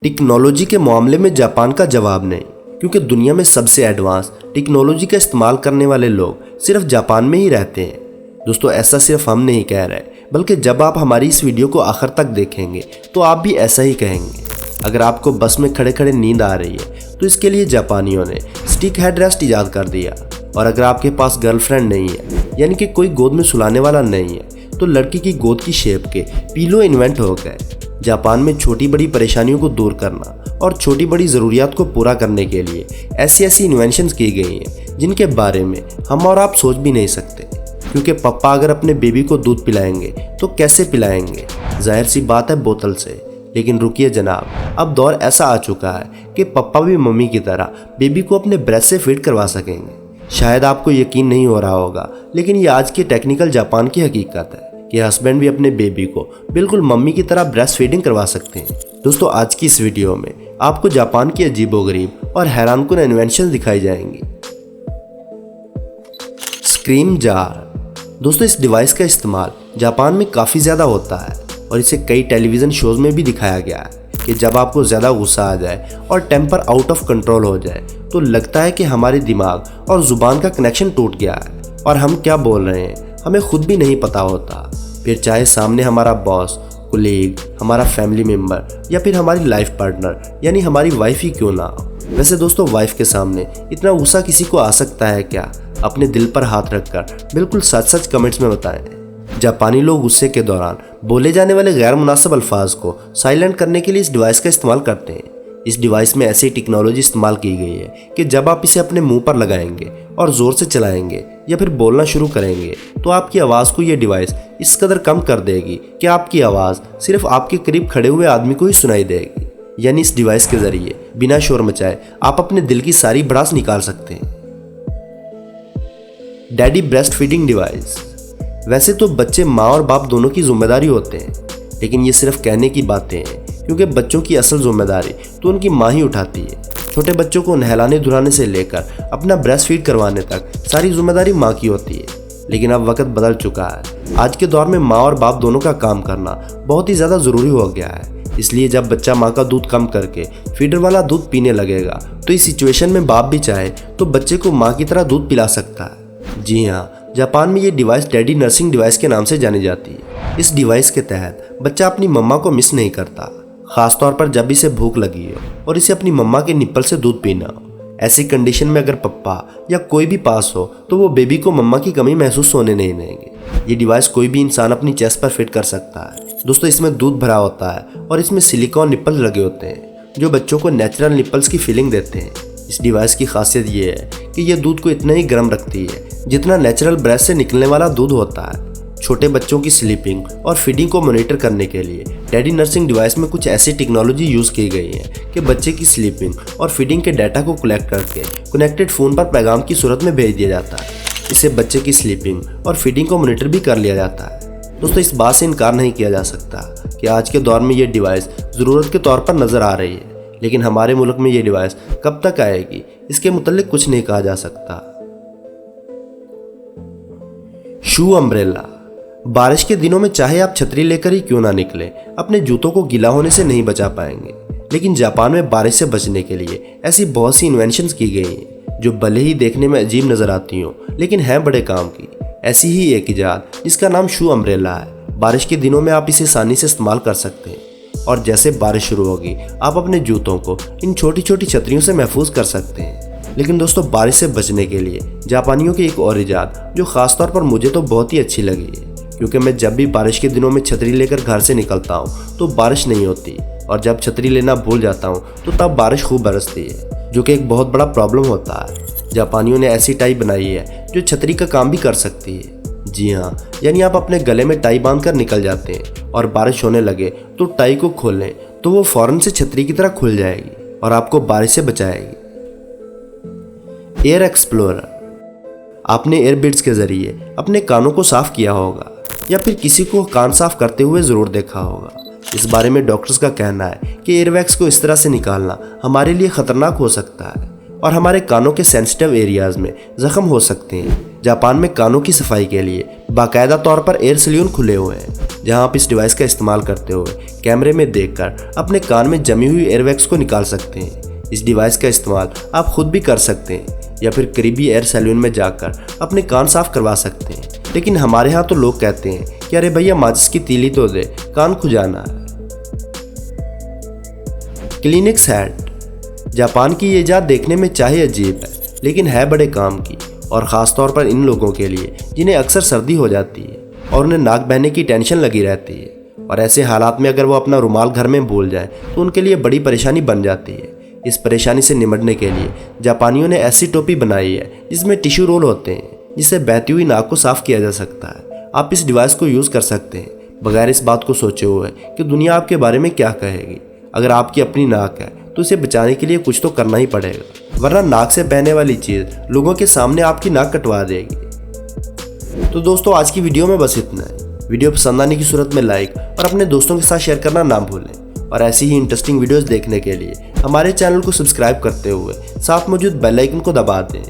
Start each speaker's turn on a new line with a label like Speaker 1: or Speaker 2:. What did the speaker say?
Speaker 1: Technology के मामले में जापान का जवाब नहीं, क्योंकि दुनिया में सबसे एडवांस टेक्नोलॉजी का इस्तेमाल करने वाले लोग सिर्फ जापान में ही रहते हैं। दोस्तों, ऐसा सिर्फ हम नहीं कह रहे, बल्कि जब आप हमारी इस वीडियो को आखिर तक देखेंगे तो आप भी ऐसा ही कहेंगे। अगर आपको बस में खड़े खड़े नींद आ रही है तो इसके लिए जापानियों ने स्टिक हेडरेस्ट ईजाद कर दिया। और अगर आपके पास गर्लफ्रेंड नहीं है, यानी कि कोई गोद में सुलाने वाला नहीं है, तो लड़की की गोद की शेप के पीलो इन्वेंट हो गए। जापान में छोटी बड़ी परेशानियों को दूर करना और छोटी बड़ी ज़रूरियात को पूरा करने के लिए ऐसी इन्वेंशंस की गई हैं जिनके बारे में हम और आप सोच भी नहीं सकते। क्योंकि पापा अगर अपने बेबी को दूध पिलाएंगे तो कैसे पिलाएंगे? जाहिर सी बात है, बोतल से। लेकिन रुकिए जनाब, अब दौर ऐसा आ चुका है कि पापा भी मम्मी की तरह बेबी को अपने ब्रेस्ट से फीड करवा सकेंगे। शायद आपको यकीन नहीं हो रहा होगा, लेकिन ये आज के टेक्निकल जापान की हकीकत है कि हस्बैंड भी अपने बेबी को बिल्कुल मम्मी की तरह ब्रेस्ट फीडिंग करवा सकते हैं। दोस्तों, आज की इस वीडियो में आपको जापान की अजीबोगरीब और हैरानकुन इन्वेंशन दिखाई जाएंगी। Scream jar. दोस्तों, इस डिवाइस का इस्तेमाल जापान में काफ़ी ज़्यादा होता है और इसे कई टेलीविज़न शोज़ में भी दिखाया गया है कि जब आपको ज़्यादा गुस्सा आ जाए और टेम्पर आउट ऑफ कंट्रोल हो जाए तो लगता है कि हमारे दिमाग और ज़ुबान का कनेक्शन टूट गया है और हम क्या बोल रहे हैं हमें खुद भी नहीं पता होता। फिर चाहे सामने हमारा बॉस, कोलीग, हमारा फैमिली मेम्बर या फिर हमारी लाइफ पार्टनर यानी हमारी वाइफ ही क्यों ना हो। वैसे दोस्तों, वाइफ के सामने इतना गुस्सा किसी को आ सकता है क्या? अपने दिल पर हाथ रखकर बिल्कुल सच कमेंट्स में बताएं। जापानी लोग गुस्से के दौरान बोले जाने वाले गैर मुनासिब अल्फाज को साइलेंट करने के लिए इस डिवाइस का इस्तेमाल करते हैं। इस डिवाइस में ऐसी टेक्नोलॉजी इस्तेमाल की गई है कि जब आप इसे अपने मुंह पर लगाएंगे और ज़ोर से चलाएंगे या फिर बोलना शुरू करेंगे तो आपकी आवाज़ को ये डिवाइस इस कदर कम कर देगी कि आपकी आवाज़ सिर्फ आपके करीब खड़े हुए आदमी को ही सुनाई देगी। यानी इस डिवाइस के ज़रिए बिना शोर मचाए आप अपने दिल की सारी भड़ास निकाल सकते हैं। Daddy breast feeding device. वैसे तो बच्चे माँ और बाप दोनों की जिम्मेदारी होते हैं, लेकिन ये सिर्फ कहने की बातें हैं, क्योंकि बच्चों की असल जिम्मेदारी तो उनकी माँ ही उठाती है। छोटे बच्चों को नहलाने धुलाने से लेकर अपना ब्रेस्ट फीड करवाने तक सारी जिम्मेदारी माँ की होती है। लेकिन अब वक्त बदल चुका है। आज के दौर में माँ और बाप दोनों का काम करना बहुत ही ज़्यादा ज़रूरी हो गया है। इसलिए जब बच्चा माँ का दूध कम करके फीडर वाला दूध पीने लगेगा तो इस सिचुएशन में बाप भी चाहे तो बच्चे को माँ की तरह दूध पिला सकता है। जी हाँ, जापान में ये डिवाइस डैडी नर्सिंग डिवाइस के नाम से जानी जाती है। इस डिवाइस के तहत बच्चा अपनी मम्मा को मिस नहीं करता, खासतौर पर जब इसे भूख लगी हो और इसे अपनी मम्मा के निप्पल से दूध पीना हो। ऐसी कंडीशन में अगर पप्पा या कोई भी पास हो तो वो बेबी को मम्मा की कमी महसूस होने नहीं देंगे। ये डिवाइस कोई भी इंसान अपनी चेस्ट पर फिट कर सकता है। दोस्तों, इसमें दूध भरा होता है और इसमें सिलिकॉन निप्पल लगे होते हैं जो बच्चों को नेचुरल निप्पल्स की फीलिंग देते हैं। इस डिवाइस की खासियत ये है कि यह दूध को इतना ही गर्म रखती है जितना नेचुरल ब्रेस्ट से निकलने वाला दूध होता है। छोटे बच्चों की स्लीपिंग और फीडिंग को मॉनिटर करने के लिए डैडी नर्सिंग डिवाइस में कुछ ऐसी टेक्नोलॉजी यूज़ की गई है कि बच्चे की स्लीपिंग और फीडिंग के डाटा को कलेक्ट करके कनेक्टेड फ़ोन पर पैगाम की सूरत में भेज दिया जाता है। इससे बच्चे की स्लीपिंग और फीडिंग को मॉनिटर भी कर लिया जाता है। दोस्तों, इस बात से इनकार नहीं किया जा सकता कि आज के दौर में ये डिवाइस ज़रूरत के तौर पर नज़र आ रही है, लेकिन हमारे मुल्क में ये डिवाइस कब तक आएगी इसके मुतल्लिक कुछ नहीं कहा जा सकता। शू अम्ब्रेला। बारिश के दिनों में चाहे आप छतरी लेकर ही क्यों ना निकले, अपने जूतों को गीला होने से नहीं बचा पाएंगे। लेकिन जापान में बारिश से बचने के लिए ऐसी बहुत सी इन्वेंशंस की गई हैं जो भले ही देखने में अजीब नज़र आती हों, लेकिन हैं बड़े काम की। ऐसी ही एक ईजाद जिसका नाम शू अम्ब्रेला है। बारिश के दिनों में आप इसे आसानी से इस्तेमाल कर सकते हैं और जैसे बारिश शुरू होगी आप अपने जूतों को इन छोटी छोटी छतरियों से महफूज कर सकते हैं। लेकिन दोस्तों, बारिश से बचने के लिए जापानियों की एक और ईजाद जो ख़ासतौर पर मुझे तो बहुत ही अच्छी लगी है, क्योंकि मैं जब भी बारिश के दिनों में छतरी लेकर घर से निकलता हूँ तो बारिश नहीं होती, और जब छतरी लेना भूल जाता हूँ तो तब बारिश खूब बरसती है, जो कि एक बहुत बड़ा प्रॉब्लम होता है। जापानियों ने ऐसी टाई बनाई है जो छतरी का काम भी कर सकती है। जी हाँ, यानी आप अपने गले में टाई बांध कर निकल जाते हैं और बारिश होने लगे तो टाई को खोलें तो वो फ़ौरन से छतरी की तरह खुल जाएगी और आपको बारिश से बचाएगी। Air explorer. आपने एयरबिड्स के ज़रिए अपने कानों को साफ़ किया होगा या फिर किसी को कान साफ करते हुए ज़रूर देखा होगा। इस बारे में डॉक्टर्स का कहना है कि एयरवैक्स को इस तरह से निकालना हमारे लिए ख़तरनाक हो सकता है और हमारे कानों के सेंसिटिव एरियाज़ में ज़ख्म हो सकते हैं। जापान में कानों की सफाई के लिए बाकायदा तौर पर एयर सैलून खुले हुए हैं, जहां आप इस डिवाइस का इस्तेमाल करते हुए कैमरे में देखकर अपने कान में जमी हुई एयरवैक्स को निकाल सकते हैं। इस डिवाइस का इस्तेमाल आप खुद भी कर सकते हैं या फिर करीबी एयर सैलून में जाकर अपने कान साफ करवा सकते हैं। लेकिन हमारे यहाँ तो लोग कहते हैं कि अरे भैया माचिस की तीली तो दे, कान खुजाना है। Clinics hat. जापान की ये इजाद देखने में चाहे अजीब है लेकिन है बड़े काम की, और ख़ास तौर पर इन लोगों के लिए जिन्हें अक्सर सर्दी हो जाती है और उन्हें नाक बहने की टेंशन लगी रहती है, और ऐसे हालात में अगर वो अपना रुमाल घर में भूल जाए तो उनके लिए बड़ी परेशानी बन जाती है। इस परेशानी से निपटने के लिए जापानियों ने ऐसी टोपी बनाई है जिसमें टिश्यू रोल होते हैं, जिससे बहती हुई नाक को साफ किया जा सकता है। आप इस डिवाइस को यूज़ कर सकते हैं बगैर इस बात को सोचे हुए कि दुनिया आपके बारे में क्या कहेगी। अगर आपकी अपनी नाक है तो इसे बचाने के लिए कुछ तो करना ही पड़ेगा, वरना नाक से बहने वाली चीज़ लोगों के सामने आपकी नाक कटवा देगी। तो दोस्तों आज की वीडियो में बस इतना है। वीडियो पसंद आने की सूरत में लाइक और अपने दोस्तों के साथ शेयर करना ना भूलें, और ऐसी ही इंटरेस्टिंग वीडियोस देखने के लिए हमारे चैनल को सब्सक्राइब करते हुए साथ मौजूद बेल आइकन को दबा दें।